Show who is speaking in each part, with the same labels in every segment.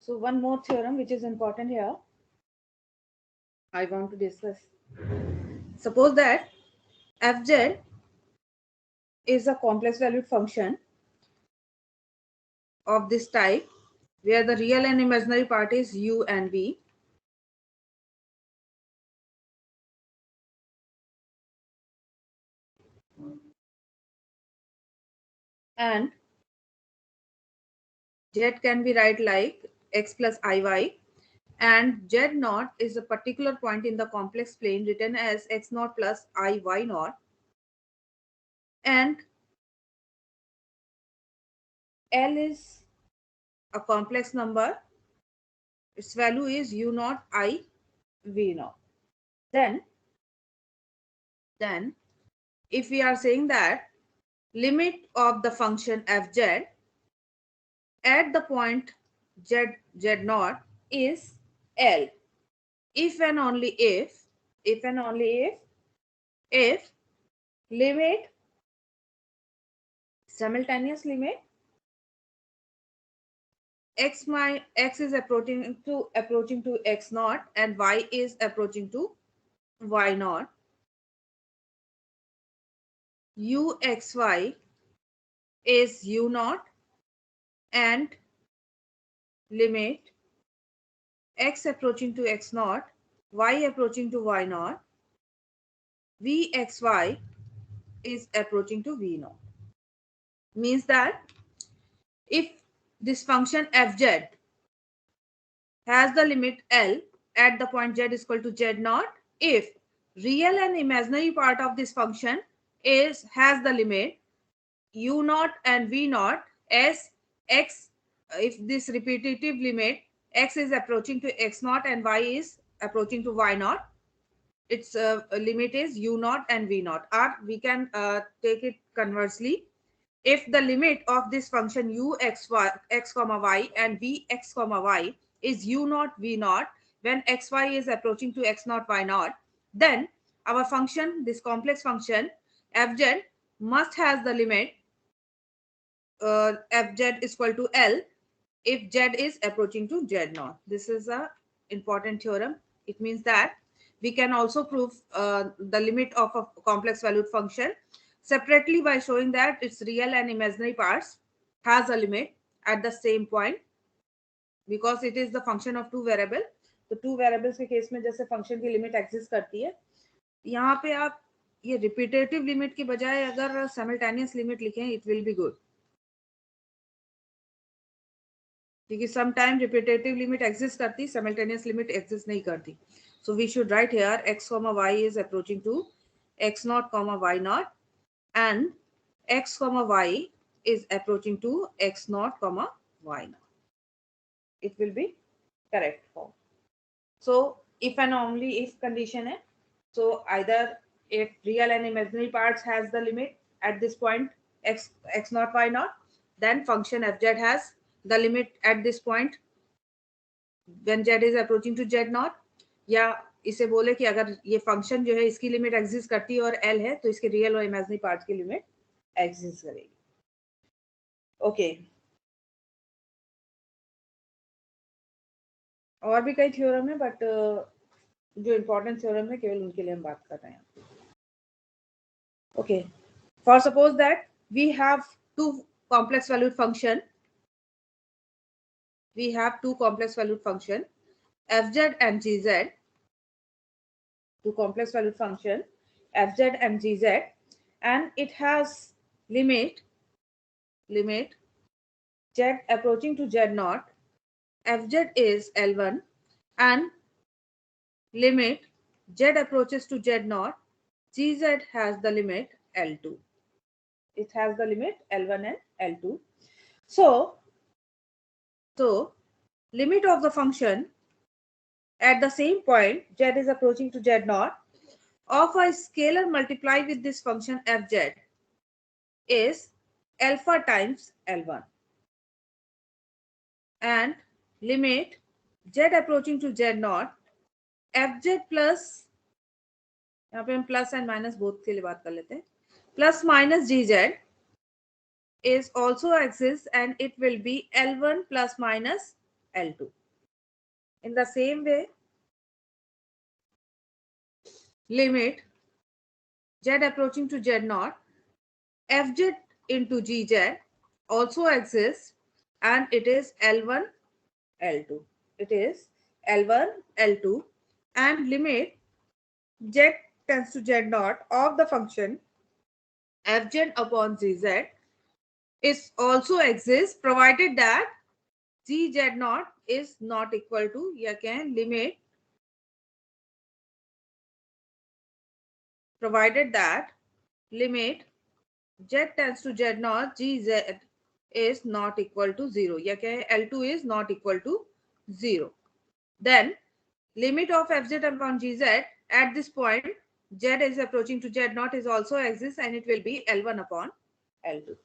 Speaker 1: So one more theorem which is important here, I want to discuss. Suppose that fz is a complex valued function of this type where the real and imaginary part is u and v, and z can be write like x plus iy, and z naught is a particular point in the complex plane written as x naught plus iy naught, and L is a complex number, its value is u naught I v naught. Then if we are saying that limit of the function fz at the point z naught is L, if and only if limit, simultaneous limit x is approaching to x naught and y is approaching to y naught, uxy is u naught and limit x approaching to x naught, y approaching to y naught, vxy is approaching to v naught. Means that if this function fz has the limit L at the point z is equal to z naught, if real and imaginary part of this function has the limit u naught and v naught as x, if this repetitive limit x is approaching to x naught and y is approaching to y naught, its limit is u naught and v naught. Or we can take it conversely, if the limit of this function u x y x comma y and v x comma y is u naught v naught when xy is approaching to x naught y naught, then our function, this complex function fz, must has the limit fz is equal to L if z is approaching to z naught. This is a important theorem. It means that we can also prove the limit of a complex valued function separately by showing that its real and imaginary parts has a limit at the same point, because it is the function of two variable. तो two variables के case में जैसे function की limit exist करती है, यहाँ पे आप ये रिपीटेटिव लिमिट की बजाय अगर साइमल्टेनियस लिमिट लिखें इट विल बी गुड, क्योंकि some time repetitive limit exist करती, साइमल्टेनियस लिमिट एग्जिस्ट नहीं करती. So we should write here x, y is approaching to x naught, y naught, and x, y is approaching to x naught, y naught. It will be correct form. So if and only if condition है, so either if real and imaginary parts has the limit at this point x naught y naught, then function fz has the limit at this point when z is approaching to z naught, या इसे बोले कि अगर ये function जो है इसकी limit exist करती है और एल है तो इसके रियल और इमेजिनरी पार्ट्स की लिमिट एग्जिस्ट करेगी. ओके और भी कई थ्योरम है, बट जो इम्पोर्टेंट थ्योरम है केवल उनके लिए हम बात कर रहे हैं. Okay, for suppose that we have two complex valued function, fz and gz, two complex valued function fz and gz, and it has limit z approaching to z naught, fz is L1, and limit z approaches to z naught, gz has the limit L2. It has the limit L1 and L2. So limit of the function at the same point z is approaching to z naught of a scalar multiplied with this function fz is alpha times L1, and limit z approaching to z naught fz plus, यहाँ पे हम plus and minus both के लिए बात कर लेते हैं, plus minus gz is also exists and it will be L1 plus minus L2. In the same way, limit z approaching to z0 fz into gz also exists, and it is L1 L2. It is L1 L2, and limit z tends to z0 of the function fz upon gz is also exists, provided that gz0 is not equal to, या कहें limit, provided that limit z tends to z0 gz is not equal to 0, या कहें L2 is not equal to 0. Then limit of fz upon gz at this point z is approaching to z0 is also exists, and it will be L1 upon L2.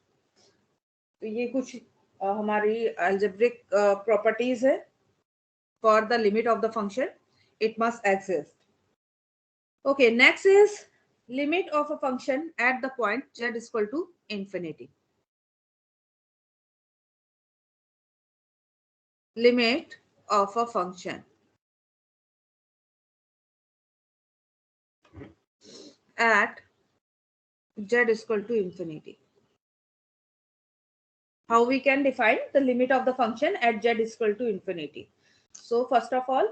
Speaker 1: तो ये कुछ हमारी algebraic properties है. For the limit of the function, it must exist. Okay, next is limit of a function at the point z is equal to infinity. Limit of a function at z is equal to infinity. How we can define the limit of the function at z is equal to infinity? So first of all,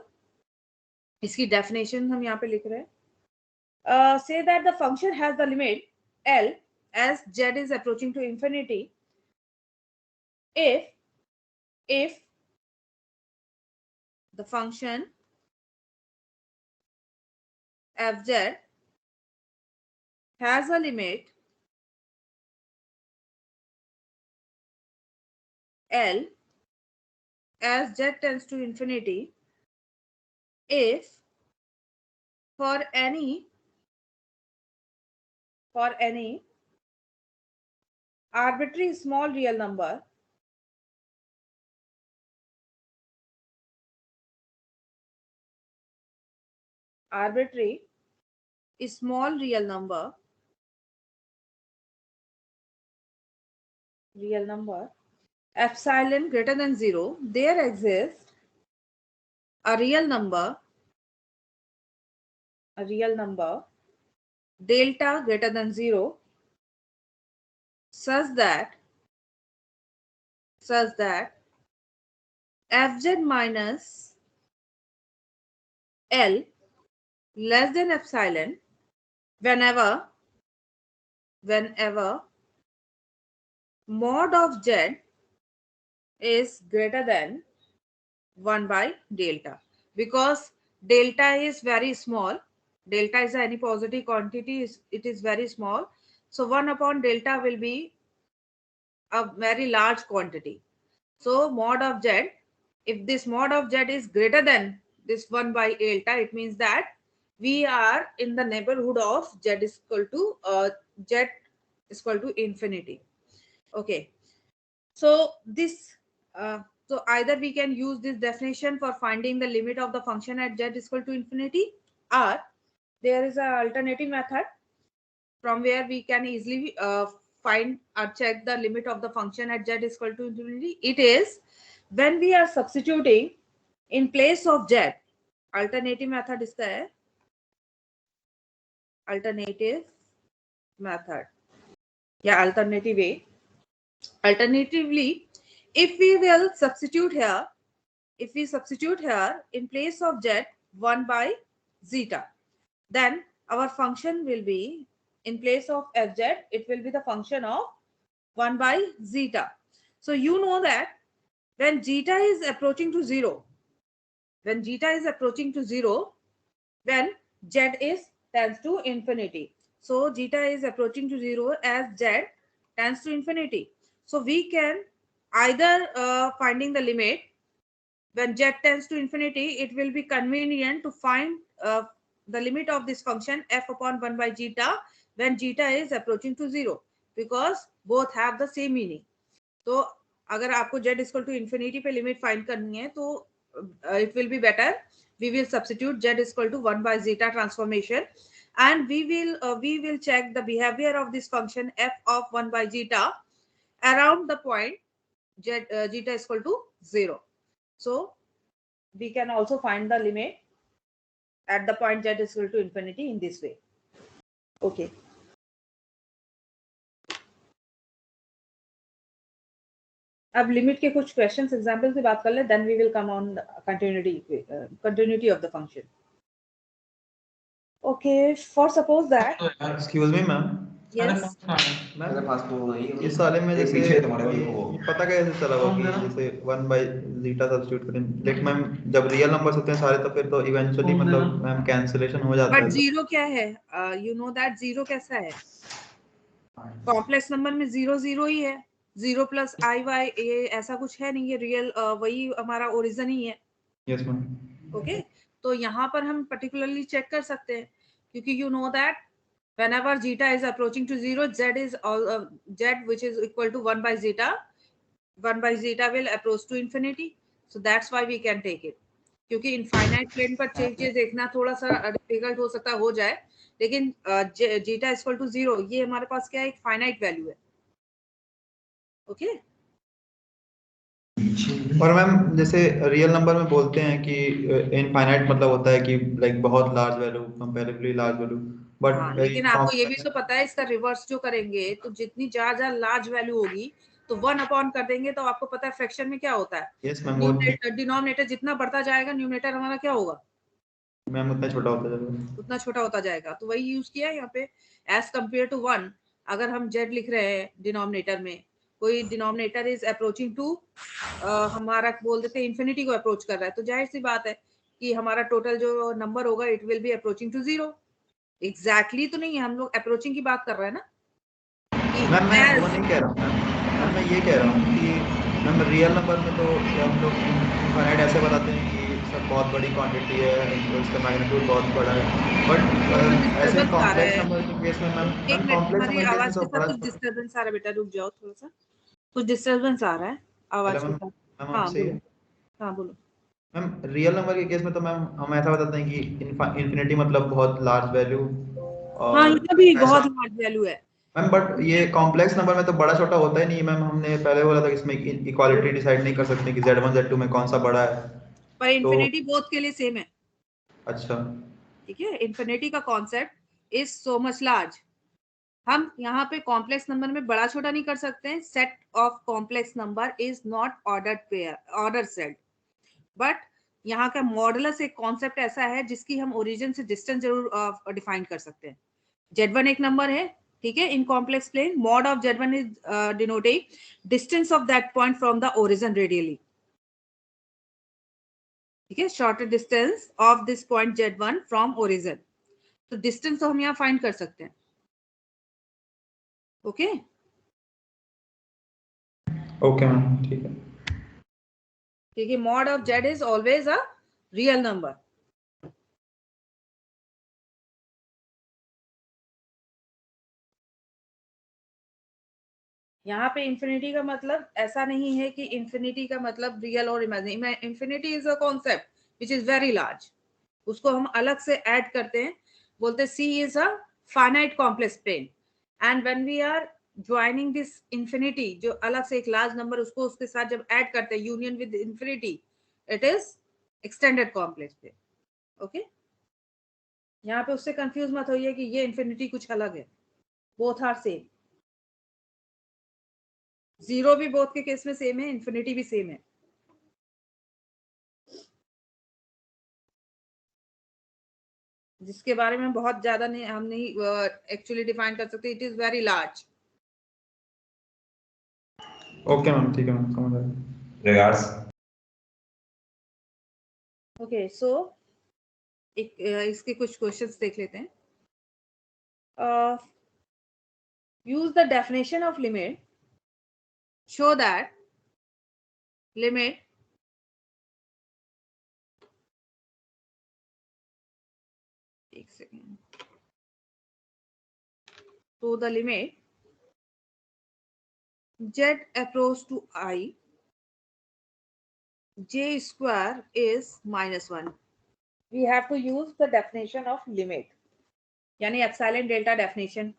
Speaker 1: इसकी definition हम यहाँ पे लिख रहे हैं. Say that the function has the limit L as z is approaching to infinity if the function fz has a limit L as z tends to infinity if for any arbitrary small real number epsilon greater than 0, there exists a real number delta greater than 0 such that fz minus L less than epsilon whenever mod of z is greater than 1 by delta. Because delta is very small, delta is any positive quantity, it is very small, so 1 upon delta will be a very large quantity. So mod of z, if this mod of z is greater than this 1 by delta, it means that we are in the neighborhood of z is equal to infinity. Okay, so this so either we can use this definition for finding the limit of the function at z is equal to infinity, or there is an alternative method from where we can easily find or check the limit of the function at z is equal to infinity. It is when we are substituting in place of z. Alternative method is the alternative method. Yeah, alternative way. Alternatively, if we substitute here in place of z 1 by zeta, then our function will be, in place of fz, it will be the function of 1 by zeta. So you know that when zeta is approaching to 0, when z is tends to infinity. So zeta is approaching to 0 as z tends to infinity. So we can either finding the limit when z tends to infinity, it will be convenient to find the limit of this function f upon 1 by zeta when zeta is approaching to 0, because both have the same meaning. तो अगर आपको z is equal to infinity पे limit find करनी है, तो it will be better we will substitute z is equal to 1 by zeta transformation, and we will check the behavior of this function f of 1 by zeta around the point zeta is equal to 0. So we can also find the limit at the point z is equal to infinity in this way. Okay. अब limit के कुछ questions example से बात कर ले, then we will come on continuity of the function. Okay, for suppose that.
Speaker 2: Excuse me, ma'am.
Speaker 1: Yes.
Speaker 2: Ma'am इस साले में जैसे पता कैसे चला हुआ कि जैसे 1 by zeta सब्स्टिट्यूट करें, लेकिन मैम जब रियल नंबर्स होते हैं सारे तो फिर तो इवेंचुअली मतलब मैम कैंसिलेशन हो जाता है.
Speaker 1: बट जीरो क्या है? यू नो दैट जीरो कैसा है? कॉम्प्लेक्स नंबर में जीरो जीरो ही है, जीरो प्लस आई वाई ये ऐसा कुछ है नहीं, ये रियल वही हमारा ओरिजिन ही है.
Speaker 2: Yes ma'am.
Speaker 1: ओके, तो यहाँ पर हम पर्टिकुलरली चेक कर सकते हैं, क्योंकि you know that whenever zeta is approaching to 0, z is all z which is equal to 1 by zeta will approach to infinity, so that's why we can take it. क्योंकि infinite plane पर चीजें देखना थोड़ा सा difficult हो सकता हो जाए, लेकिन जीटा इक्वल टू 0 ये हमारे पास क्या है, एक फाइनाइट वैल्यू है. ओके.
Speaker 2: और मैम जैसे रियल नंबर में बोलते हैं कि इनफाइनाइट मतलब होता है कि लाइक बहुत large value, comparatively large value, but
Speaker 1: लेकिन आपको ये भी तो पता है, इसका रिवर्स जो करेंगे तो जितनी ज्यादा लार्ज वैल्यू होगी तो 1 अपॉन कर देंगे, तो आपको पता है फ्रैक्शन में क्या होता है.
Speaker 2: Yes ma'am.
Speaker 1: डिनोमिनेटर जितना बढ़ता जाएगा न्यूमरेटर हमारा क्या होगा
Speaker 2: मैम उतना छोटा होता जाएगा.
Speaker 1: उतना छोटा होता जाएगा. तो वही यूज किया है यहाँ पे, एज कंपेयर टू 1. अगर हम z लिख रहे हैं डिनोमिनेटर में, कोई डिनोमिनेटर इज अप्रोचिंग टू हमारा बोल देते हैं इन्फिनिटी को अप्रोच कर रहा है, तो जाहिर सी बात है कि हमारा टोटल जो नंबर होगा it will be approaching to 0. Exactly तो नहीं है, हम लोग अप्रोचिंग की बात कर रहे हैं ना.
Speaker 2: मैम मैं वो नहीं कह रहा हूँ मैम, मैं ये कह रहा हूँ कि मैम रियल नंबर में तो हम लोग इनफाइनाइट ऐसे बताते हैं कि सब बहुत बड़ी क्वांटिटी है तो इसका मैग्नीट्यूड बहुत बड़ा है, बट ऐसे कॉम्प्लेक्स नंबर के केस में मैम कॉम्प्लेक्स नंबर के केस में तो बड़ा
Speaker 1: कुछ डिस्टरबेंस आ रहा है बेटा, रुक जाओ थोड़ा सा, कुछ डिस्टरबेंस आ रहा है आवाज के साथ. हाँ बोलो. हाँ बोलो
Speaker 2: मैम. रियल नंबर के केस में तो मैम हम ऐसा बताते हैं कि इन्फिनिटी मतलब बहुत लार्ज वैल्यू,
Speaker 1: हाँ ये भी बहुत लार्ज वैल्यू है
Speaker 2: मैम, बट ये कॉम्प्लेक्स नंबर में तो बड़ा छोटा होता ही नहीं मैम. हमने पहले बोला था कि इसमें इक्वालिटी डिसाइड नहीं कर सकते कि z1 z2 में कौन सा बड़ा है,
Speaker 1: पर इन्फिनिटी बोथ के लिए सेम है.
Speaker 2: अच्छा
Speaker 1: ठीक है, इन्फिनिटी का concept is so much large. हम यहाँ पे कॉम्प्लेक्स नंबर में बड़ा छोटा नहीं कर सकते हैं. Set of complex number is not ordered pair, order set, but यहाँ का मॉडुलस एक कॉन्सेप्ट ऐसा है जिसकी हम ओरिजिन से डिस्टेंस जरूर डिफाइन कर सकते हैं. z1 एक नंबर है, ठीक है, in complex plane, mod of z1 is denoting distance of that point from the origin radially. ठीक है, shortest distance of this point z1 from origin. तो डिस्टेंस तो हम यहाँ फाइंड कर सकते हैं. ओके
Speaker 2: ओके मैम, ठीक है.
Speaker 1: ठीक है, mod of z is always a real number. यहाँ पे इंफिनिटी का मतलब ऐसा नहीं है कि इंफिनिटी का मतलब रियल और imagine. Infinity is a concept which is very large, उसको हम अलग से ऐड करते हैं, बोलते C is a finite complex plane, and when we are joining this infinity जो अलग से एक लार्ज नंबर उसको उसके साथ जब ऐड करते हैं union with infinity, it is extended complex plane. Okay, यहाँ पे उससे कंफ्यूज मत होइए कि ये इंफिनिटी कुछ अलग है, बोथ आर सेम. जीरो भी बोथ के केस में सेम है, इंफिनिटी भी सेम है. जिसके बारे में बहुत ज्यादा नहीं हम नहीं एक्चुअली डिफाइन कर सकते. It is very large.
Speaker 2: Okay ma'am, ठीक है मैम, समझ आया. रिगार्ड्स.
Speaker 1: ओके, सो इसके कुछ क्वेश्चंस देख लेते हैं. Use the definition of limit, show that limit एक सेकेंड, तो the limit z approach to I, j square is -1. We have to use the definition of limit, यानी epsilon delta definition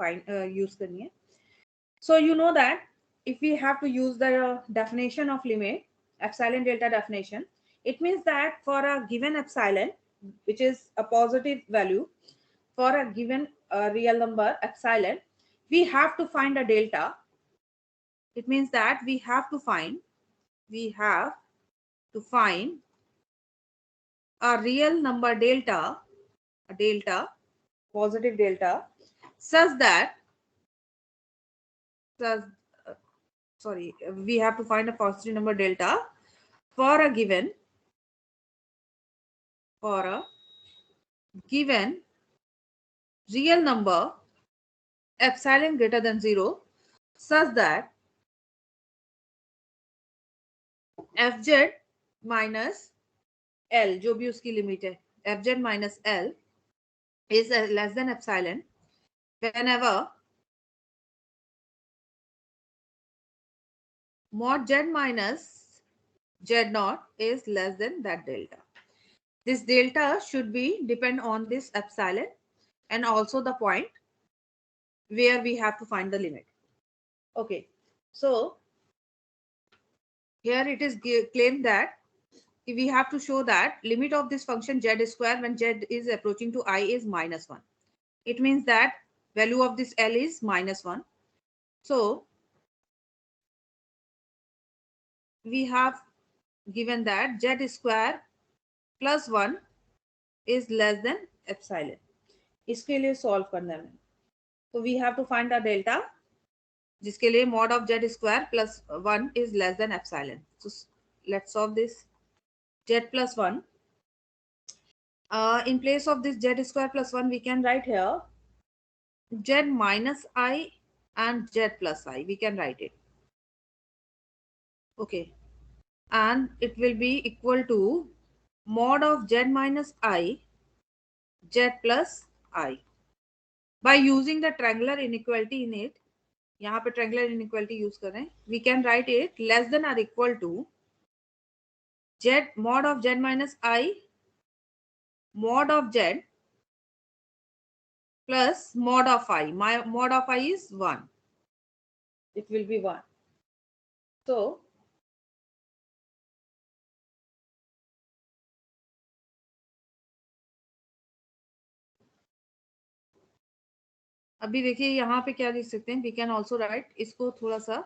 Speaker 1: use करनी है. So you know that if we have to use the definition of limit, epsilon delta definition, It means that for a given epsilon, which is a positive value, for a given real number epsilon, we have to find a delta. It means that we have to find a real number delta, a delta, positive delta, such that, such, we have to find a positive number delta for a given, for a given real number epsilon greater than 0, such that fz minus L, जो भी उसकी limit है, fz minus L is less than epsilon whenever mod z minus z naught is less than that delta. This delta should be depend on this epsilon and also the point where we have to find the limit. Okay, so here it is claimed that we have to show that limit of this function z square when z is approaching to I is -1. It means that value of this L is -1. So we have given that z square plus 1 is less than epsilon. इसके लिए solve करना है. So we have to find a delta जिसके लिए mod of z square plus 1 is less than epsilon. So let's solve this. Z plus 1. In place of this z square plus 1, we can write here z minus I and z plus I. We can write it. Okay. And it will be equal to mod of z minus I, z plus I. By using the triangular inequality in it, यहाँ पे triangular inequality use कर रहे हैं, we can write it less than or equal to z mod of z minus I mod of z plus mod of I. My mod of I is 1. It will be 1. So अभी देखिए यहाँ पे क्या लिख सकते हैं, we can also write इसको थोड़ा सा,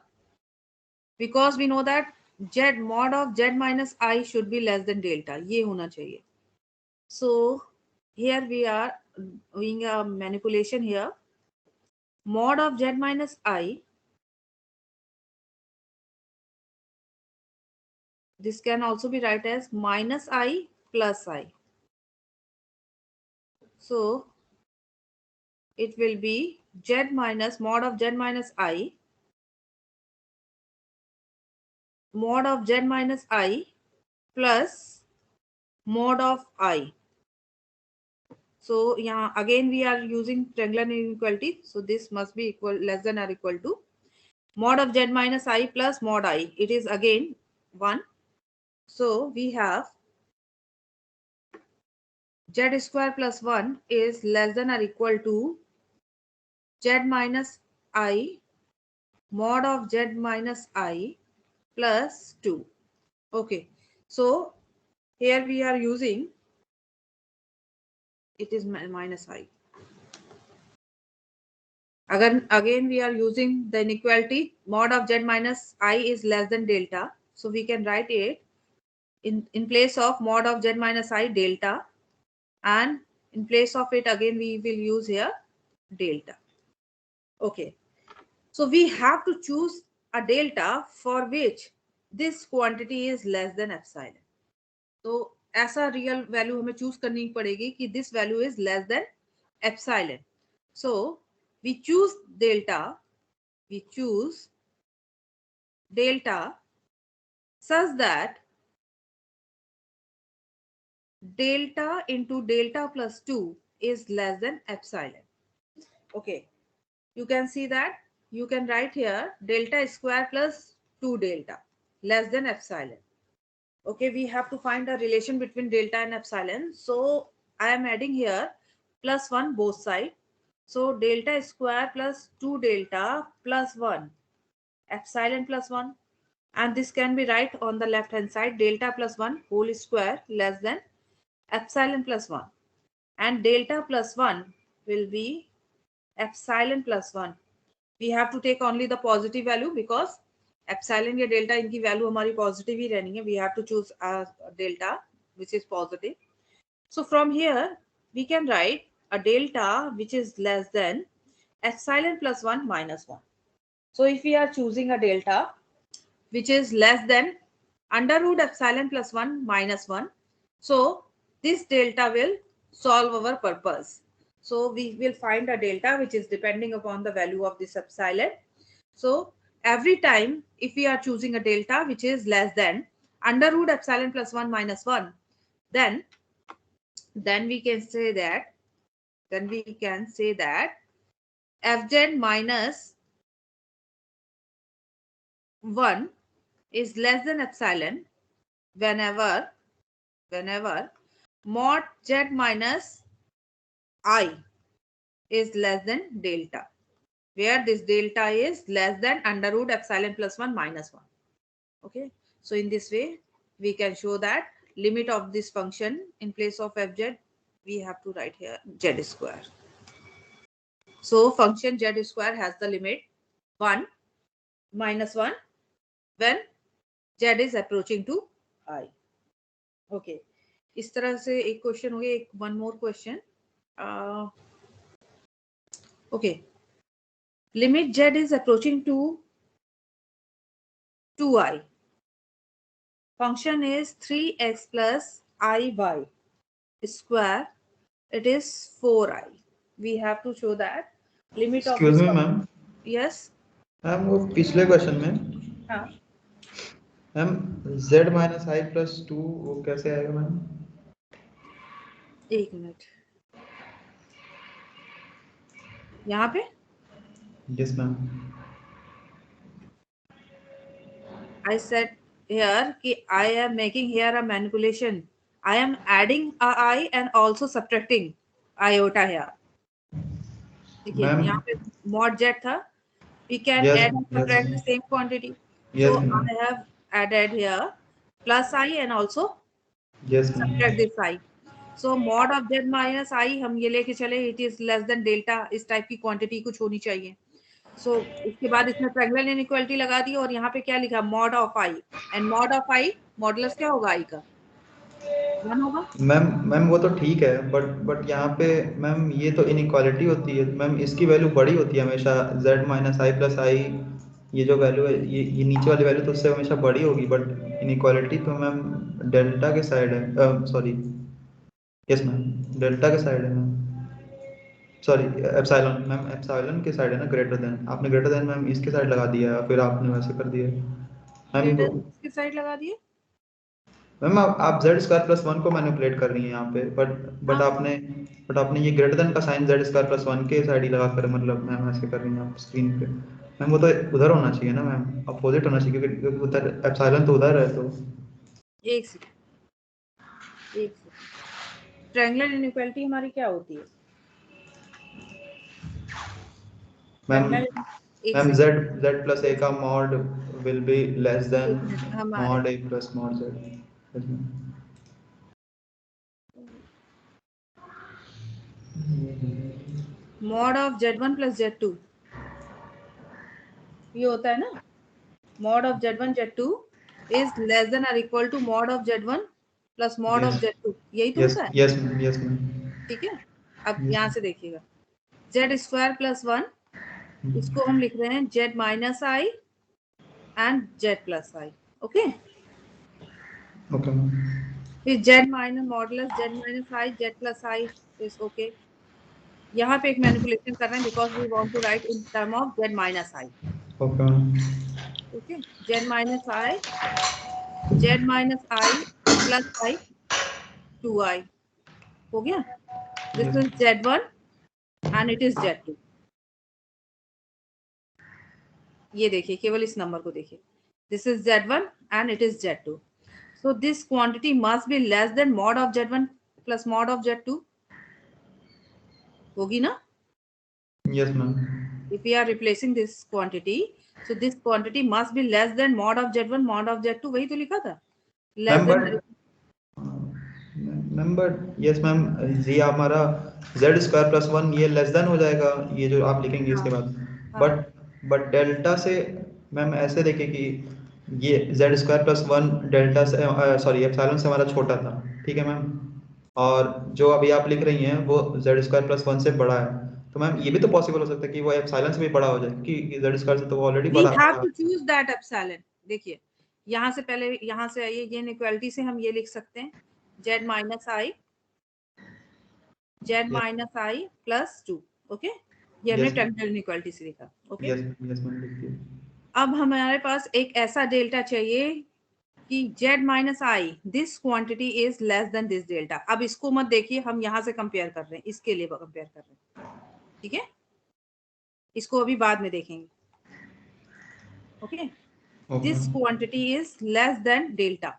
Speaker 1: because we know that z mod of z minus I should be less than delta, ये होना चाहिए. So here we are doing a manipulation here. Mod of z minus I, this can also be write as minus I plus I. So it will be z minus mod of z minus I, mod of z minus I plus mod of I. So yeah, again we are using triangular inequality. So this must be equal less than or equal to mod of z minus I plus mod I. It is again 1. So we have z square plus 1 is less than or equal to z minus I mod of z minus I plus 2. Okay. So here we are using, it is minus I. Again we are using the inequality mod of z minus I is less than delta. So we can write it in place of mod of z minus I delta, and in place of it again we will use here delta. Okay. So we have to choose a delta for which this quantity is less than epsilon. तो ऐसा real value हमें choose करनी पड़ेगी कि this value is less than epsilon. So we choose delta such that delta into delta plus 2 is less than epsilon. Okay, you can see that you can write here delta square plus 2 delta less than epsilon. Okay, we have to find a relation between delta and epsilon. So I am adding here plus 1 both sides. So delta square plus 2 delta plus 1 epsilon plus 1. And this can be right on the left hand side, delta plus 1 whole square less than epsilon plus 1. And delta plus 1 will be epsilon plus 1. We have to take only the positive value because epsilon या delta इनकी value हमारी positive ही रहनी है. We have to choose a delta which is positive. So from here we can write a delta which is less than epsilon plus 1 minus 1. So if we are choosing a delta which is less than under root epsilon plus 1 minus 1, so this delta will solve our purpose. So we will find a delta which is depending upon the value of this epsilon. So every time if we are choosing a delta which is less than under root epsilon plus 1 minus 1, then we can say that fz minus 1 is less than epsilon whenever mod z minus I is less than delta, where this delta is less than under root epsilon plus 1 minus 1. Okay, so in this way we can show that limit of this function in place of fz we have to write here z square. So function z square has the limit 1 minus 1 when z is approaching to I. Okay, इस तरह से एक question हो गया. एक one more question. Okay, limit z is approaching to 2I. Function is 3x plus iy square. It is 4I. We have to show that limit of
Speaker 2: Excuse
Speaker 1: this
Speaker 2: me,
Speaker 1: function.
Speaker 2: Ma'am.
Speaker 1: Yes.
Speaker 2: Ma'am वो पिछले question में
Speaker 1: हाँ.
Speaker 2: Ma'am z minus I plus 2 वो कैसे आएगा ma'am?
Speaker 1: एक minute. यहाँ पे
Speaker 2: yes ma'am.
Speaker 1: I said here कि I am making here a manipulation. I am adding a I and also subtracting iota here. देखिए
Speaker 2: मैम.
Speaker 1: यहाँ पे mod z था. We can
Speaker 2: yes
Speaker 1: add and
Speaker 2: yes
Speaker 1: subtract the same quantity.
Speaker 2: Yes
Speaker 1: So
Speaker 2: ma'am.
Speaker 1: I have added here plus I and also
Speaker 2: yes ma'am.
Speaker 1: subtract this I. So mod of z minus I हम ये लेके चले it is less than delta. इस type की quantity कुछ होनी चाहिए. So उसके बाद इसमें ट्रायंगुलर इनइक्वालिटी लगा दी और यहाँ पे क्या लिखा mod of I. And mod of I modulus क्या होगा I का? 1 होगा.
Speaker 2: मैम मैम वो तो ठीक है, बट यहाँ पे मैम ये तो इनइक्वालिटी होती है मैम. इसकी वैल्यू बड़ी होती है हमेशा. z माइनस आई प्लस आई, ये जो वैल्यू है ये नीचे वाली वैल्यू तो उससे हमेशा बड़ी होगी. बट इनइक्वालिटी तो मैम डेल्टा के साइड है. सॉरी, यस मैम, डेल्टा के साइड है ma'am. Sorry, epsilon ma'am, epsilon के साइड है ना, ग्रेटर देन. आपने ग्रेटर देन मैम इसके साइड लगा दिया, फिर आपने वैसे कर दिया मैम.
Speaker 1: ग्रेटर किसके साइड लगा दिए?
Speaker 2: मैम आप जेड स्क्वायर प्लस 1 को मैनिपुलेट कर रही हैं यहाँ पे. बट
Speaker 1: हाँ.
Speaker 2: आपने ये ग्रेटर देन का साइन जेड स्क्वायर प्लस 1 के साइड ही लगा कर मतलब मैम ऐसे कर रही हैं आप स्क्रीन पे. मैम वो तो उधर होना चाहिए ना मैम, अपोजिट होना चाहिए, क्योंकि उधर एप्सिलॉन तो उधर है. तो
Speaker 1: एक सेकंड. ट्रायंगुलर इनइक्वालिटी हमारी क्या होती है?
Speaker 2: मैम
Speaker 1: एक
Speaker 2: मैम
Speaker 1: सेकंड.
Speaker 2: जेड प्लस ए का mod will be less than
Speaker 1: एक मिनट हम आ
Speaker 2: मॉड
Speaker 1: रहे
Speaker 2: ए प्लस मॉड जेड.
Speaker 1: हैं. Mod of z1 plus z2 ये होता है ना. mod of z1 z2 is less than or equal to mod of z1 plus mod of
Speaker 2: yes
Speaker 1: z2. यही तो
Speaker 2: यस
Speaker 1: होता है.
Speaker 2: Yes yes ma'am.
Speaker 1: ठीक है. अब
Speaker 2: यस
Speaker 1: यहाँ से देखिएगा z स्क्वायर प्लस 1 इसको हम लिख रहे हैं z minus I and z plus I. Okay.
Speaker 2: Okay ma'am.
Speaker 1: फिर z minus modulus z minus I z plus I is okay. यहाँ पे एक मैनिपुलेशन कर रहे हैं because we want to write in term of z minus I.
Speaker 2: Okay ma'am.
Speaker 1: Okay. z minus I plus I 2i हो गया. This is z1 and it is z2. ये देखिए केवल इस नंबर को देखिए. This is z1 and it is z2. So this quantity must be less than mod of z1 plus mod of z2. होगी ना?
Speaker 2: Yes ma'am.
Speaker 1: If we are replacing this quantity, So this quantity must be less than mod of Z1 mod of Z2, वही तो लिखा था, less
Speaker 2: ma'am
Speaker 1: than.
Speaker 2: But yes ma'am, ये हमारा Z square plus one ये less than हो जाएगा, ये जो आप लिखेंगे इसके बाद। बट डेल्टा से मैम ऐसे देखें कि ये Z square plus one delta से सॉरी एप्सिलॉन से हमारा छोटा था, ठीक है मैम, और जो अभी आप लिख रही हैं वो जेड स्क्वायर प्लस वन से बड़ा है, तो मैम ये भी तो पॉसिबल हो सकता है कि वो एप्सिलॉन से भी बड़ा हो जाए, क्योंकि जेड स्क्वायर से तो वो ऑलरेडी
Speaker 1: We
Speaker 2: बड़ा
Speaker 1: have
Speaker 2: था।
Speaker 1: to choose that epsilon. देखिए यहाँ से पहले यहाँ से आइए, ये इनइक्वालिटी से हम ये लिख सकते हैं z minus I plus 2। Okay, ये हमने
Speaker 2: यस
Speaker 1: टेक्निकल इनइक्वालिटी से लिखा। ओके,
Speaker 2: यस यस मैम लिखिए।
Speaker 1: अब हमारे पास एक ऐसा डेल्टा चाहिए कि z minus I this quantity is less than this delta. अब इसको मत देखिए, हम यहाँ से कंपेयर कर रहे हैं, इसके लिए कंपेयर कर रहे हैं, ठीक है, इसको अभी बाद में देखेंगे। Okay, this quantity is less than delta,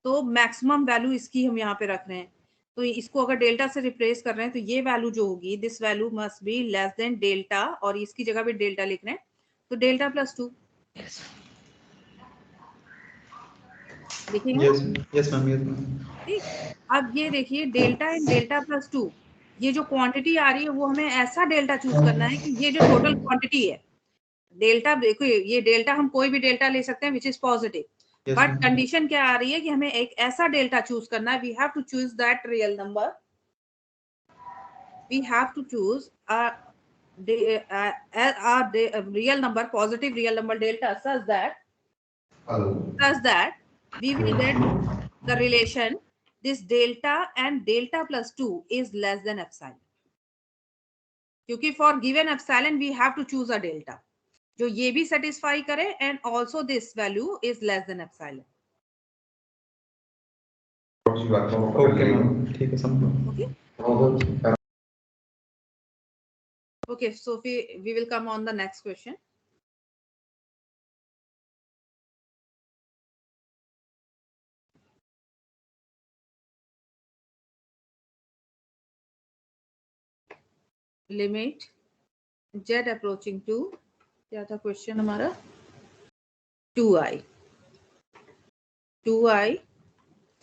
Speaker 1: तो मैक्सिमम वैल्यू इसकी हम यहाँ पे रख रहे हैं, तो इसको अगर डेल्टा से रिप्लेस कर रहे हैं तो ये वैल्यू जो होगी, this value must be less than delta, और इसकी जगह पे डेल्टा लिख रहे हैं, तो डेल्टा प्लस 2 लिखेंगे।
Speaker 2: Yes yes ma'am yes ma'am.
Speaker 1: ठीक, अब ये देखिए डेल्टा एंड डेल्टा प्लस 2, ये जो क्वांटिटी आ रही है वो हमें ऐसा डेल्टा चूज करना है कि ये जो टोटल क्वांटिटी है, डेल्टा देखो ये डेल्टा हम कोई भी डेल्टा ले सकते हैं which is positive,
Speaker 2: Yes,
Speaker 1: but
Speaker 2: ma'am.
Speaker 1: Condition क्या आ रही है कि हमें एक ऐसा डेल्टा चूज करना है, we have to choose that real number, we have to choose a real number, positive real number delta, such that we will get the relation this delta and delta plus 2 is less than epsilon, क्योंकि for given epsilon we have to choose a delta जो ये भी satisfy करे and also this value is less than epsilon.
Speaker 2: Okay ma'am, ठीक है समझो।
Speaker 1: Okay, okay, so we will come on the next question. Limit z approaching to, क्या था question हमारा, 2i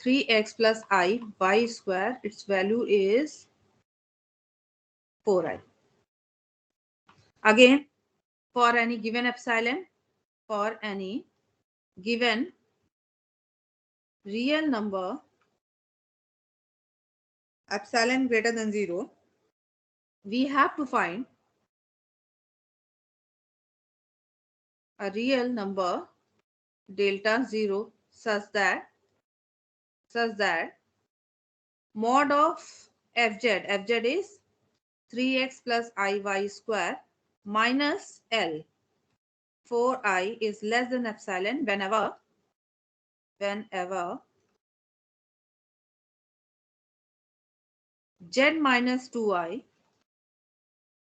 Speaker 1: 3x plus I y square, its value is 4i. Again, for any given epsilon, for any given real number epsilon greater than 0, we have to find a real number delta 0 such that mod of fz is 3x plus iy square minus L 4i is less than epsilon whenever z minus 2i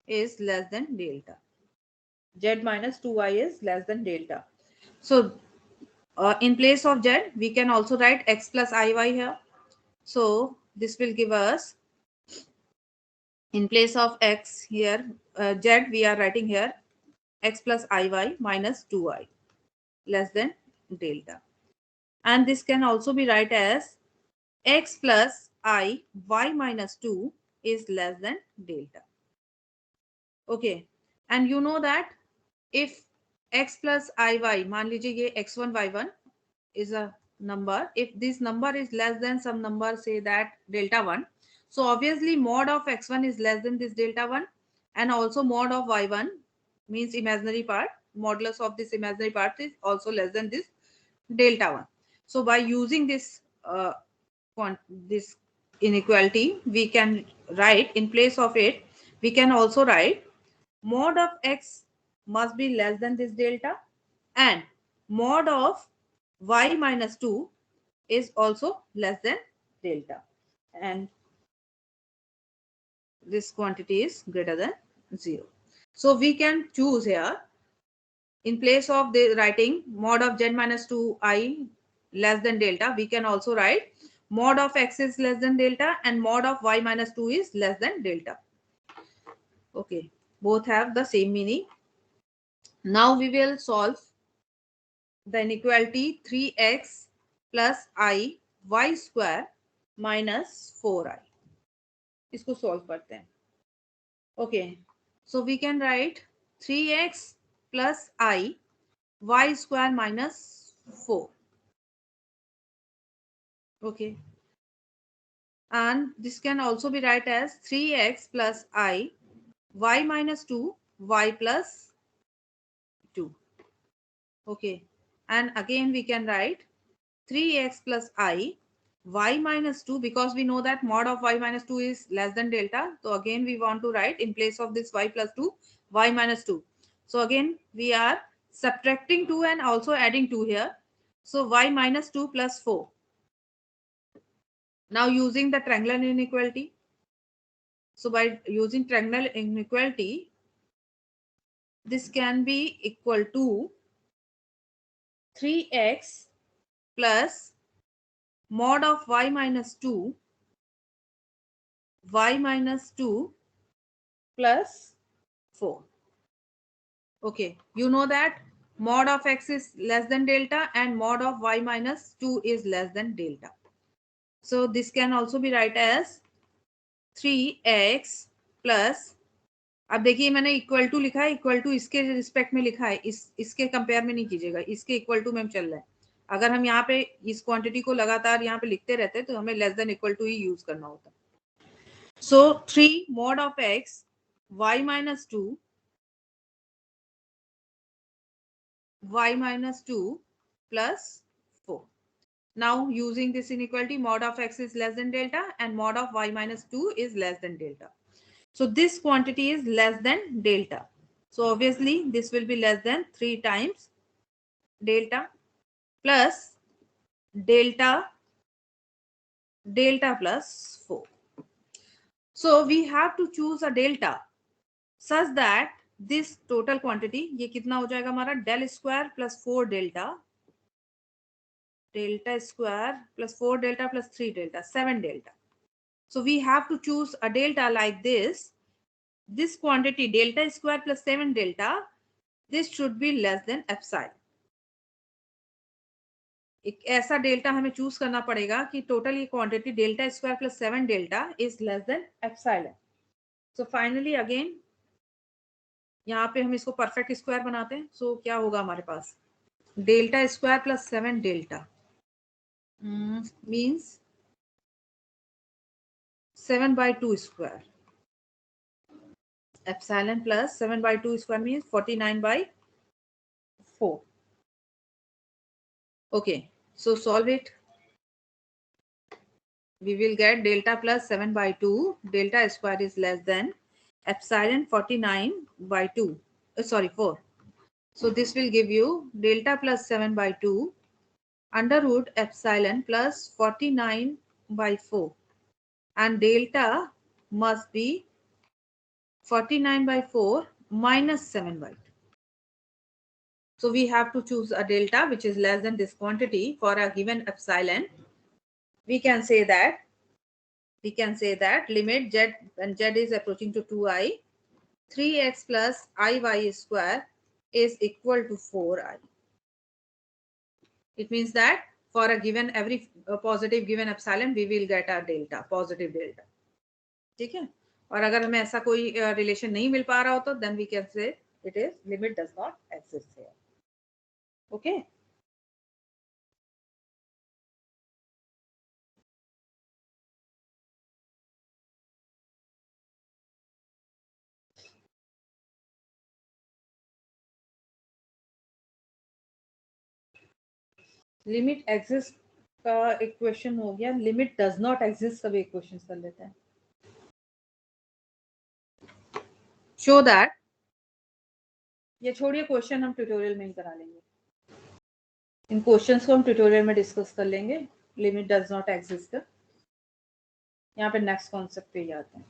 Speaker 1: is less than delta. Z minus 2i is less than delta. So in place of z, we can also write x plus iy here. So this will give us, in place of x here, z we are writing here x plus iy minus 2i less than delta. And this can also be write as x plus I y minus 2 is less than delta. Okay, and you know that if x plus iy, मान लीजिए ये x1 y1 is a number, if this number is less than some number, say that delta 1, so obviously mod of x1 is less than this delta 1, and also mod of y1 means imaginary part, modulus of this imaginary part is also less than this delta 1. So by using this this inequality, we can write, in place of it we can also write mod of x must be less than this delta, and mod of y minus 2 is also less than delta, and this quantity is greater than 0. So we can choose here, in place of the writing mod of z minus 2i less than delta, we can also write mod of x is less than delta and mod of y minus 2 is less than delta. Okay, both have the same meaning. Now we will solve the inequality 3x plus I y square minus 4i. इसको solve करते हैं. Okay, so we can write 3x plus I y square minus 4. Okay, and this can also be write as 3x plus I y minus 2 y plus 2. Okay, and again we can write 3x plus I y minus 2, because we know that mod of y minus 2 is less than delta. So again we want to write in place of this y plus 2 y minus 2. So again we are subtracting 2 and also adding 2 here. So y minus 2 plus 4. Now using the triangular inequality. So by using triangular inequality, this can be equal to 3x plus mod of y minus 2 y minus 2 plus 4. Okay, you know that mod of x is less than delta and mod of y minus 2 is less than delta. So this can also be write as 3x plus, अब देखिए मैंने equal to लिखा है, equal to इसके respect में लिखा है, इसके कंपेयर में नहीं कीजिएगा, इसके इक्वल टू में चल रहा है. अगर हम यहाँ पे इस क्वांटिटी को लगातार यहाँ पे लिखते रहते तो हमें लेस देन इक्वल टू ही यूज करना होता. सो 3 mod of x y minus 2 y minus 2 plus 4. Now using this inequality, mod of x is less than delta and mod of y minus 2 is less than delta. So this quantity is less than delta. So obviously this will be less than 3 times delta plus delta plus 4. So we have to choose a delta such that this total quantity, ये कितना हो जाएगा हमारा, del square plus 4 delta square plus 4 delta plus 3 delta, 7 delta. So we have to choose a delta like this. This quantity delta square plus 7 delta, this should be less than epsilon. एक ऐसा delta हमें choose करना पड़ेगा कि total ये quantity delta square plus 7 delta is less than epsilon. So finally again यहाँ पे हम इसको परफेक्ट स्क्वायर बनाते हैं. सो क्या होगा हमारे पास, delta square plus 7 delta means 7/2 square. Epsilon plus 7/2 square means 49/4. Okay, so solve it. We will get delta plus 7/2. Delta square is less than epsilon 49/2. Sorry, 4. So this will give you delta plus 7/2 under root epsilon plus 49/4. And delta must be 49/4 minus 7/2. So we have to choose a delta which is less than this quantity for a given epsilon. We can say that limit z, when z is approaching to 2i, 3x plus iy square is equal to 4i. It means that for a given every positive given epsilon we will get a delta, positive delta. ठीक है. और अगर हमें ऐसा कोई relation नहीं मिल पा रहा हो तो then we can say it is limit does not exist here. Okay. Limit exist का एक क्वेश्चन हो गया, लिमिट डज नॉट एग्जिस्ट का भी एक क्वेश्चन कर लेते हैं. शो दैट, ये छोड़िए क्वेश्चन हम ट्यूटोरियल में ही करा लेंगे. इन क्वेश्चंस को हम ट्यूटोरियल में डिस्कस कर लेंगे. Limit does not exist. यहाँ पे नेक्स्ट कॉन्सेप्ट पे आते हैं.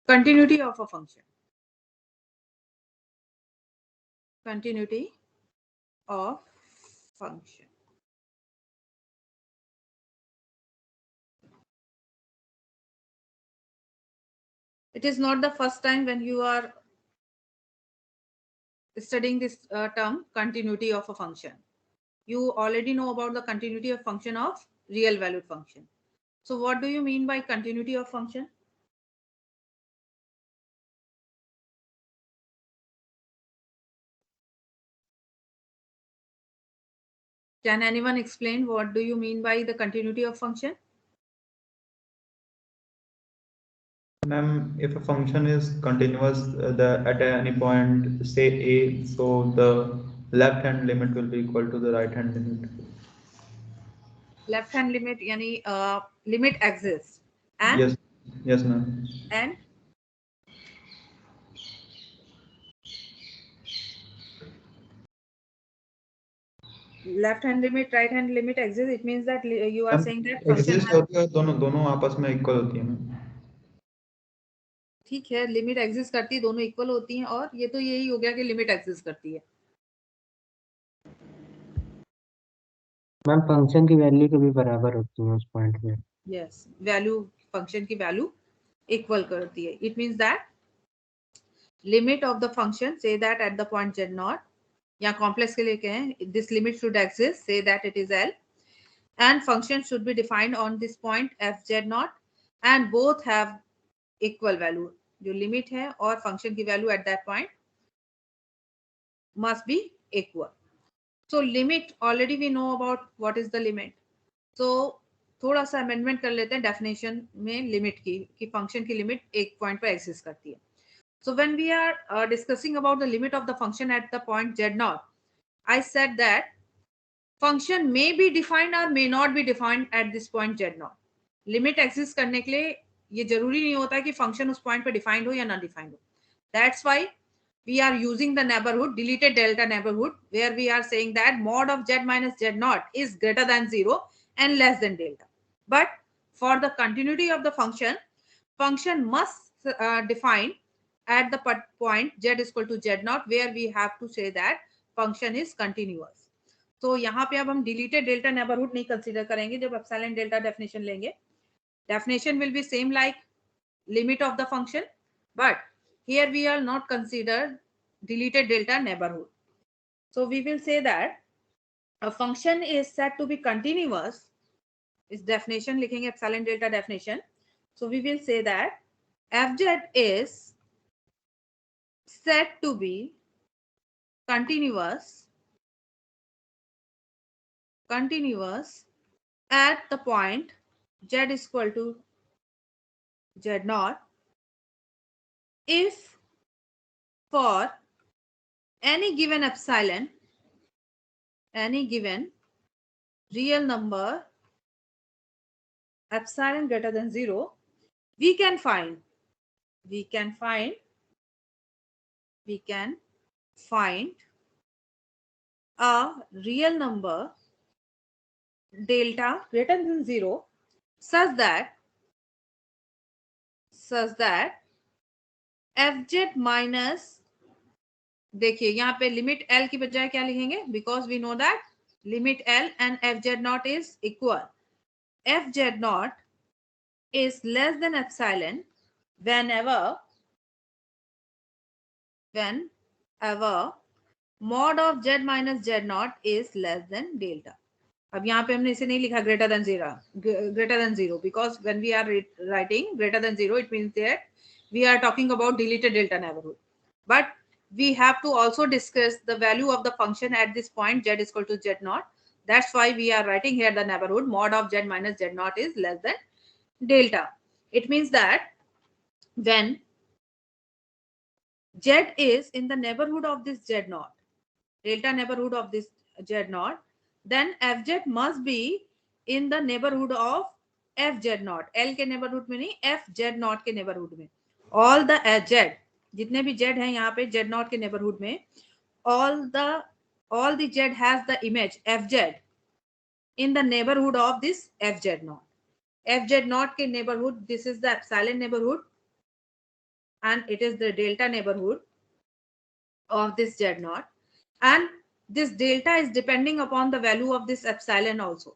Speaker 1: Continuity of a function. Continuity of function. It is not the first time when you are studying this term continuity of a function. You already know about the continuity of function of real valued function. So what do you mean by continuity of function? Can anyone explain what do you mean by the continuity of function?
Speaker 2: Ma'am, if a function is continuous at any point, say a, so the left hand limit will be equal to the right hand limit.
Speaker 1: Left hand limit yani limit exists and
Speaker 2: Yes, yes, ma'am.
Speaker 1: and left hand limit, right hand limit exists. It means that you are
Speaker 2: ma'am
Speaker 1: saying that function
Speaker 2: exist
Speaker 1: has,
Speaker 2: होती है, दोनों दोनों आपस में equal होती है ma'am.
Speaker 1: ठीक है, लिमिट एग्जिस्ट करती है, दोनों इक्वल होती हैं, और ये तो यही हो गया कि लिमिट एग्जिस्ट करती है.
Speaker 3: मैम फंक्शन की वैल्यू कभी बराबर होती है उस पॉइंट में.
Speaker 1: यस, वैल्यू फंक्शन की वैल्यू इक्वल करती है. It means that limit of the function say that at the point z not, या कॉम्प्लेक्स के लिए कहें, this limit should exist say that it is l, and function should be defined on this point f z naught, and both have equal value. जो limit है और function की value at that point must be equal. So limit, already we know about what is the limit. So थोड़ा सा amendment कर लेते हैं definition में लिमिट की, कि फंक्शन की लिमिट एक पॉइंट पर एग्जिस्ट करती है. So when we are discussing about the limit of the function at the point z naught, I said that function may be defined or may not be defined at this point z naught. Limit exist करने के लिए ये जरूरी नहीं होता कि function उस point पे डिफाइंड हो या ना डिफाइंड हो. That's why we are using the neighborhood, deleted delta neighborhood, where we are saying that mod of z minus z naught is greater than 0 and less than delta. But for the continuity of the function must define at the point z is equal to z naught, where we have to say that function is continuous. तो यहाँ पे अब हम deleted delta neighbourhood नहीं consider करेंगे जब epsilon delta definition लेंगे. Definition will be same like limit of the function, but here we are not consider deleted delta neighborhood. So we will say that a function is said to be continuous. Is definition लिखेंगे epsilon delta definition. So we will say that fz is said to be continuous at the point z is equal to z naught if for any given epsilon, any given real number epsilon greater than 0, we can find a real number delta greater than 0 such that fz minus, देखिए यहाँ पे limit l की बजाय क्या लिखेंगे, because we know that limit l and fz not is equal. fz not is less than epsilon whenever mod of z minus z naught is less than delta. अब यहाँ पे हमने इसे नहीं लिखा greater than zero because when we are writing greater than zero, it means that we are talking about deleted delta neighborhood. But we have to also discuss the value of the function at this point z is equal to z naught. That's why we are writing here the neighborhood mod of z minus z naught is less than delta. It means that when z is in the neighborhood of this z naught, delta neighborhood of this z naught, then fz must be in the neighborhood of fz naught. L के neighborhood में नहीं, fz naught के neighborhood में. All the z, जितने भी z हैं यहाँ पे z naught के neighborhood में, all the z has the image fz in the neighborhood of this fz naught. fz naught के neighborhood, this is the epsilon neighborhood and it is the delta neighborhood of this z naught, and this delta is depending upon the value of this epsilon also.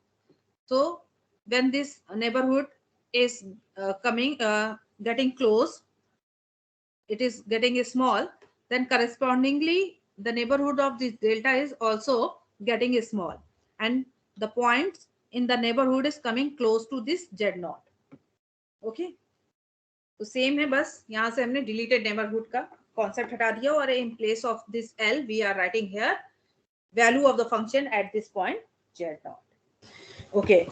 Speaker 1: So when this neighborhood is getting close, it is getting small, then correspondingly the neighborhood of this delta is also getting small, and the points in the neighborhood is coming close to this z naught. Okay, तो same है, बस यहाँ से हमने deleted neighbourhood का concept हटा दिया और in place of this L we are writing here value of the function at this point z naught. Okay,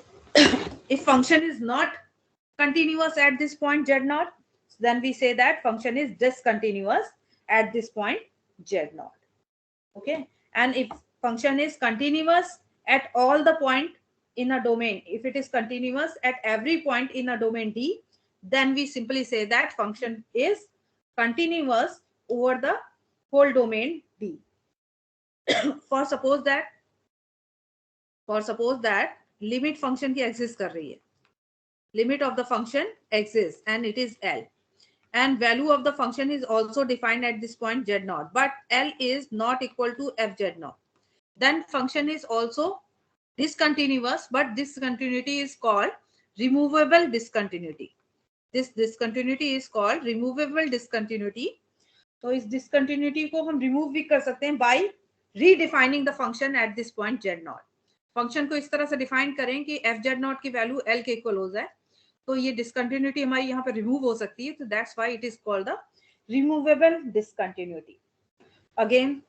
Speaker 1: if function is not continuous at this point z naught, then we say that function is discontinuous at this point z naught. Okay, and if function is continuous at all the point in a domain, if it is continuous at every point in a domain D, then we simply say that function is continuous over the whole domain D. for suppose that limit function की exist कर रही है, limit of the function exists and it is L, and value of the function is also defined at this point z naught, but L is not equal to fz naught, then function is also discontinuous, but this discontinuity is called removable discontinuity. This discontinuity is called removable discontinuity. तो इस discontinuity को हम remove भी कर सकते हैं by redefining the function at this point z naught. Function को इस तरह से डिफाइन करें कि एफ जेड नॉट की वैल्यू एल के इक्वल हो जाए, तो ये डिसकंटिन्यूटी हमारी यहाँ पे रिमूव हो सकती है, तो that's why it is called the removable discontinuity. Again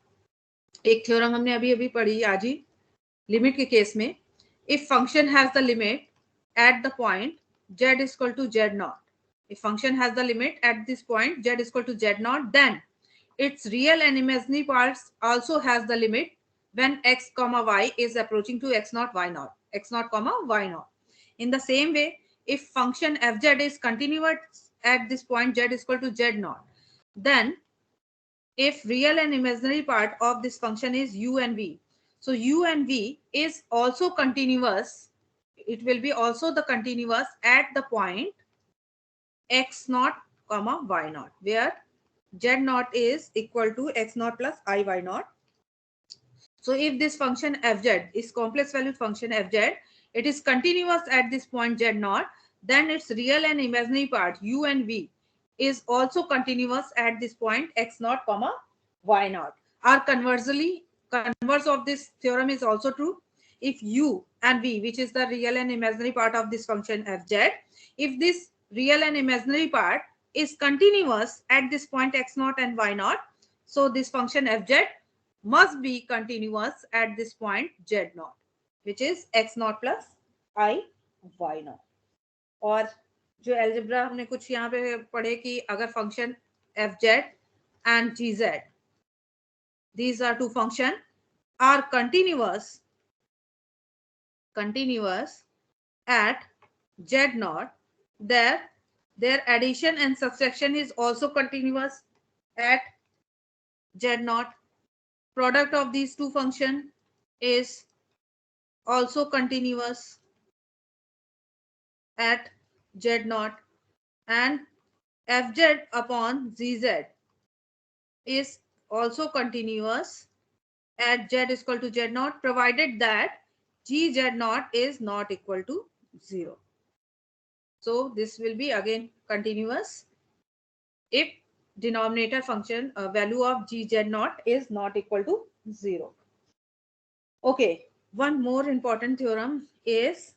Speaker 1: एक थ्योरम हमने अभी अभी पढ़ी आज ही लिमिट के केस में, if function has the limit at the point z is equal to z naught, if function has the limit at this point z is equal to z naught, then its real and imaginary parts also has the limit when x comma y is approaching to x naught y naught, x naught comma y naught. In the same way, if function fz is continuous at this point z is equal to z naught, then if real and imaginary part of this function is u and v, so u and v is also continuous, it will be also the continuous at the point x naught comma y naught, where z naught is equal to x naught plus I y naught. So if this function fz is complex valued function fz, it is continuous at this point z naught, then its real and imaginary part u and v is also continuous at this point x naught comma y naught. Or conversely, converse of this theorem is also true. If u and v, which is the real and imaginary part of this function fz, if this real and imaginary part is continuous at this point x naught and y naught, so this function fz must be continuous at this point z naught, which is x naught plus I y naught. और जो algebra हमने कुछ यहाँ पे पढ़े कि अगर function fz and gz, these are two function, are continuous at z naught, their addition and subtraction is also continuous at z naught. Product of these two function is also continuous at z naught, and fz upon zz is also continuous at z is equal to z naught, provided that gz naught is not equal to 0. So this will be again continuous if denominator function value of gz naught is not equal to 0. Okay, one more important theorem is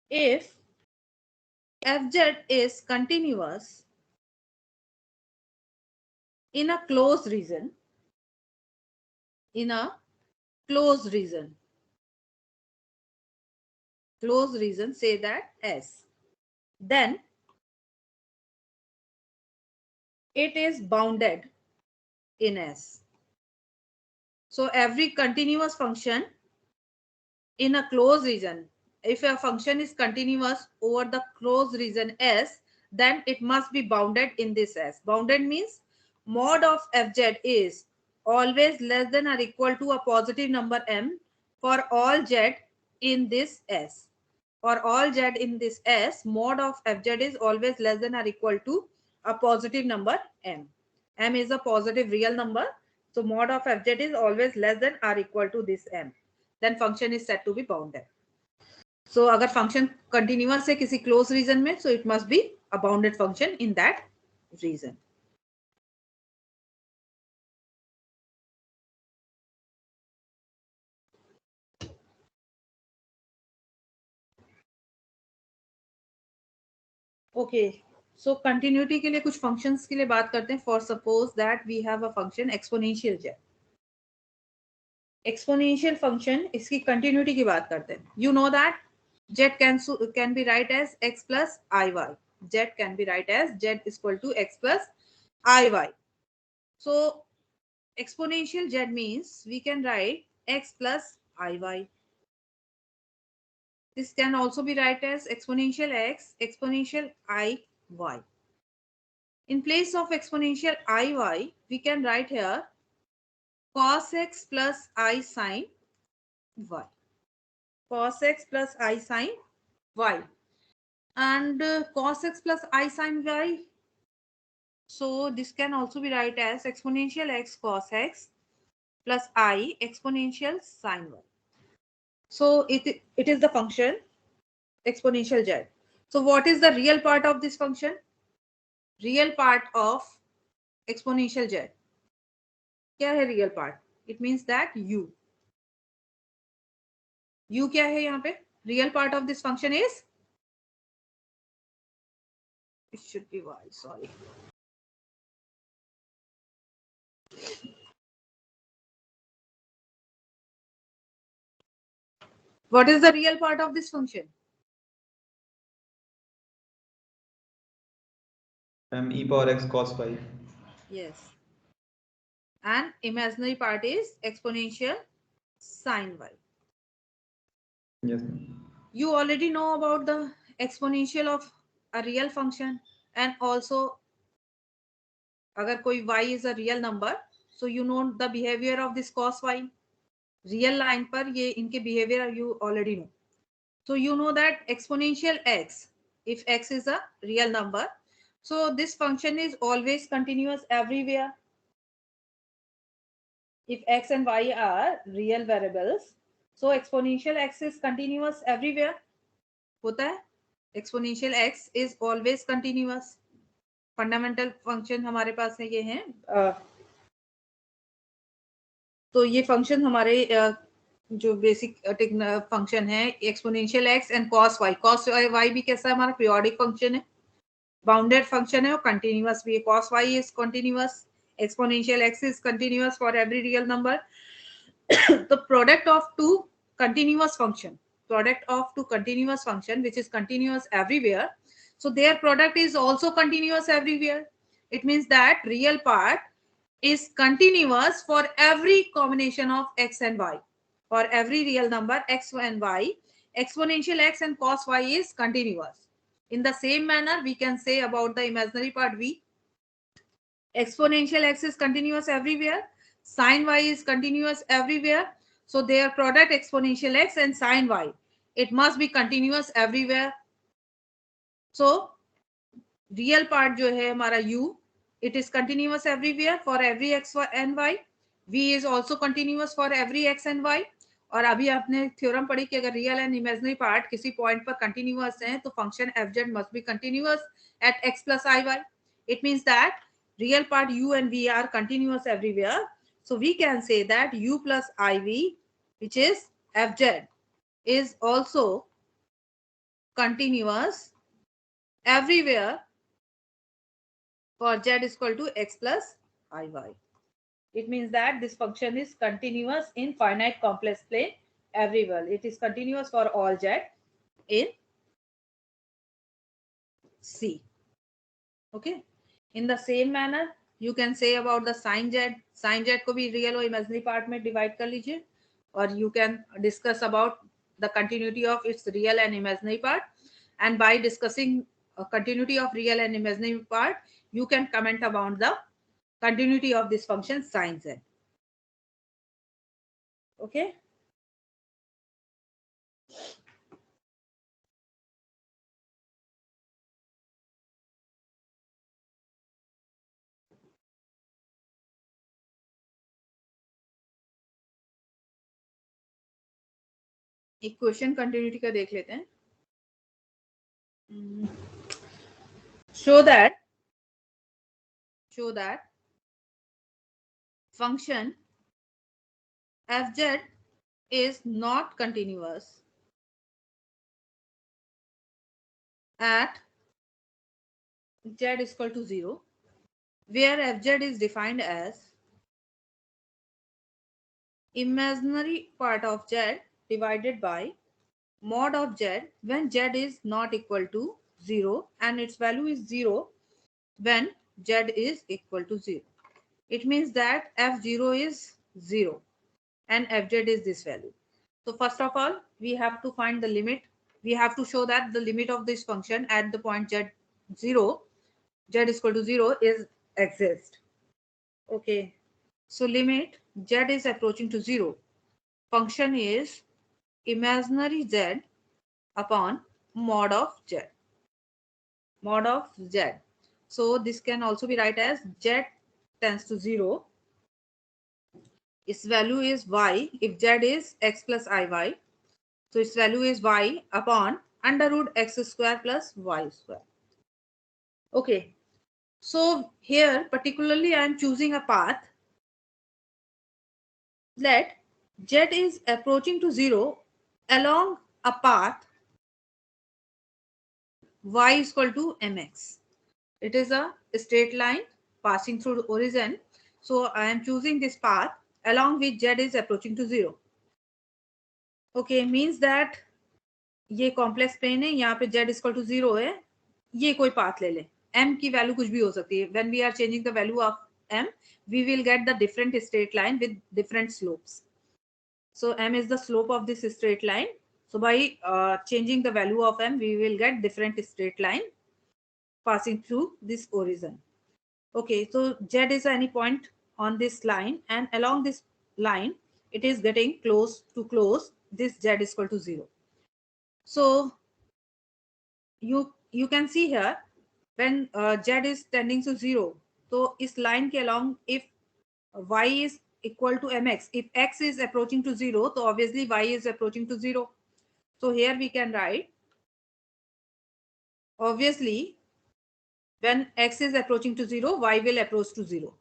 Speaker 1: if fz is continuous in a closed region, closed region, say that S, then it is bounded in S. So every continuous function in a closed region, if a function is continuous over the closed region S, then it must be bounded in this S. Bounded means mod of fz is always less than or equal to a positive number m for all z in this S. For all z in this S, mod of fz is always less than or equal to a positive number m. M is a positive real number, so mod of fz is always less than or equal to this m. Then function is said to be bounded. So अगर function continuous है किसी closed region में, so it must be a bounded function in that reason. Okay, so continuity के लिए कुछ functions के लिए बात करते हैं. For suppose that we have a function exponential Z. Exponential function, इसकी कंटिन्यूटी की बात करते हैं. You know that z can be write as x plus iy. Z can be write as z is equal to x plus iy. So exponential z means we can write x plus iy. This can also be write as exponential x, exponential iy. In place of exponential iy, we can write here cos x plus I sin y. Cos x plus I sin y. And cos x plus I sin y. So this can also be write as exponential x cos x plus I exponential sin y. So it is the function exponential z. So what is the real part of this function? Real part of exponential z. क्या है real part? It means that u. U क्या है यहाँ पे? Real part of this function is, it should be y. Sorry. What is the real part of this function?
Speaker 2: e power x cos phi.
Speaker 1: Yes. And imaginary part is exponential sin y.
Speaker 2: Yes, ma'am.
Speaker 1: You already know about the exponential of a real function, and also अगर कोई y is a real number, so you know the behavior of this cos y. Real line पर ये इनके behavior you already know. So you know that exponential x, if x is a real number, so this function is always continuous everywhere. If x and y are real variables, so exponential x is continuous everywhere. होता है, exponential x is always continuous. Fundamental function हमारे पास है, ये है. तो ये function हमारे जो बेसिक फंक्शन है exponential X and cos Y. Cos Y भी कैसा है, हमारा पीरियोडिक फंक्शन है, बाउंडेड फंक्शन है और कंटिन्यूअस भी है. Cos Y is continuous, exponential X is continuous for every real number. The product of two continuous function which is continuous everywhere, so their product is also continuous everywhere. It means that real part is continuous for every combination of x and y. For every real number x and y, exponential x and cos y is continuous. In the same manner, we can say about the imaginary part v. Exponential x is continuous everywhere, sin y is continuous everywhere, so their product exponential x and sin y, it must be continuous everywhere. So real part जो है हमारा u, it is continuous everywhere for every x and y. v is also continuous for every x and y. और अभी आपने theorem पढ़ी कि अगर real and imaginary part किसी पॉइंट पर कंटिन्यूअस है तो function F Z must be continuous at X plus I Y. It means that real part u and v are continuous everywhere. So we can say that u plus iv, which is fz, is also continuous everywhere for z is equal to x plus iy. It means that this function is continuous in finite complex plane everywhere. It is continuous for all z in C. Okay. In the same manner, you can say about the sin z. Sin z को भी real और imaginary part में divide कर लीजिए, और you can discuss about the continuity of its real and imaginary part. And by discussing continuity of real and imaginary part, you can comment about the continuity of this function sin z. Okay. एक question continuity का देख लेते हैं. Show that show that function fz is not continuous at z is equal to 0, where fz is defined as imaginary part of z divided by mod of z when z is not equal to 0 and its value is 0 when z is equal to 0. It means that f0 is 0 and fz is this value. So first of all, we have to find the limit. We have to show that the limit of this function at the point z0, z is equal to 0 is exist. Okay. So limit z is approaching to 0. Function is imaginary z upon mod of z. Mod of z. So this can also be written as z tends to 0. Its value is y if z is x plus iy. So its value is y upon under root x square plus y square. Okay. So here particularly I am choosing a path. Let z is approaching to 0 along a path y is equal to mx. It is a straight line passing through the origin. So I am choosing this path along which z is approaching to 0. Okay, means that ये complex plane है, यहाँ पे z equal to 0 है, ये कोई path ले ले, m की वैल्यू कुछ भी हो सकती है. When we are changing the value of m, we will get the different straight line with different slopes. So m is the slope of this straight line. So by changing the value of m, we will get different straight line passing through this origin. Okay, so z is any point on this line, and along this line, it is getting close to close this z is equal to 0. So you can see here when z is tending to 0, so इस line के along if y is equal to mx, if x is approaching to 0, so obviously y is approaching to 0. So here we can write, obviously when x is approaching to 0, y will approach to 0.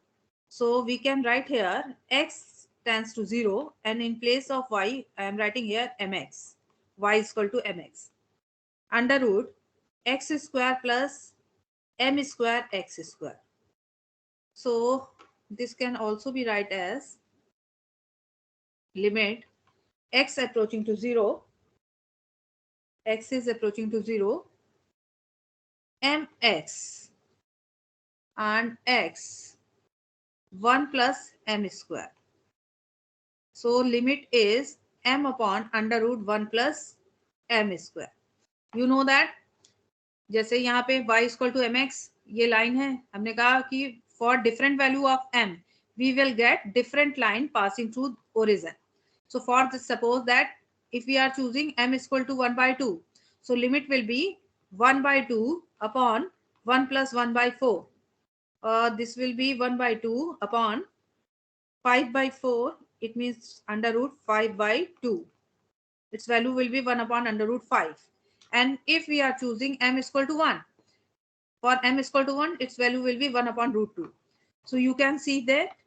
Speaker 1: So we can write here x tends to 0, and in place of y I am writing here mx, y is equal to mx under root x square plus m square x square. So this can also be write as limit x approaching to 0, x is approaching to 0, mx and x 1 plus m square. So limit is m upon under root 1 plus m square. You know that जैसे यहाँ पे y equal to mx ये line है, हमने कहा कि for different value of m we will get different line passing through origin. So for this, suppose that if we are choosing m is equal to 1 by 2, so limit will be 1 by 2 upon 1 plus 1 by 4. This will be 1 by 2 upon 5 by 4. It means under root 5 by 2. Its value will be 1 upon under root 5. And if we are choosing m is equal to 1, for m is equal to 1, its value will be 1 upon root 2. So you can see that,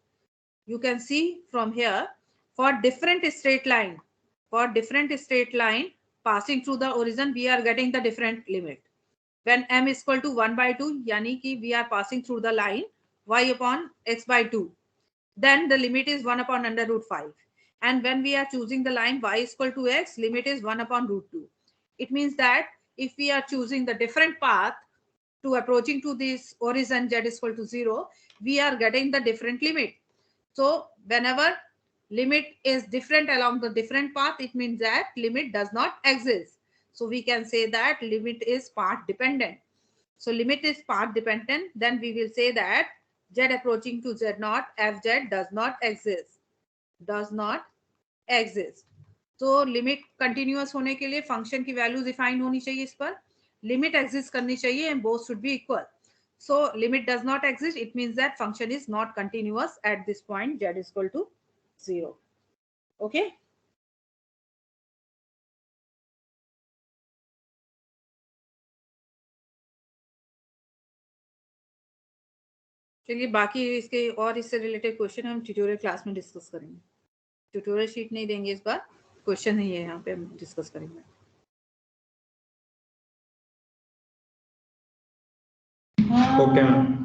Speaker 1: you can see from here, for different straight line, passing through the origin, we are getting the different limit. When m is equal to 1 by 2, yani ki we are passing through the line y upon x by 2. Then the limit is 1 upon under root 5. And when we are choosing the line y is equal to x, limit is 1 upon root 2. It means that if we are choosing the different path to approaching to this origin z is equal to 0, we are getting the different limit. So whenever limit is different along the different path, it means that limit does not exist. So we can say that limit is path dependent. So limit is path dependent, then we will say that z approaching to z naught fz does not exist. Does not exist. तो limit continuous होने के लिए function की value define होनी चाहिए, इस पर limit exist करनी चाहिए and both should be equal. So limit does not exist, it means that function is not continuous at this point z is equal to 0. Okay. चलिए बाकी इसके और इससे रिलेटेड क्वेश्चन हम ट्यूटोरियल क्लास में discuss करेंगे। ट्यूटोरियल शीट नहीं देंगे इस बार, क्वेश्चन ही है यहाँ पे हम डिस्कस करेंगे।
Speaker 2: Okay ma'am.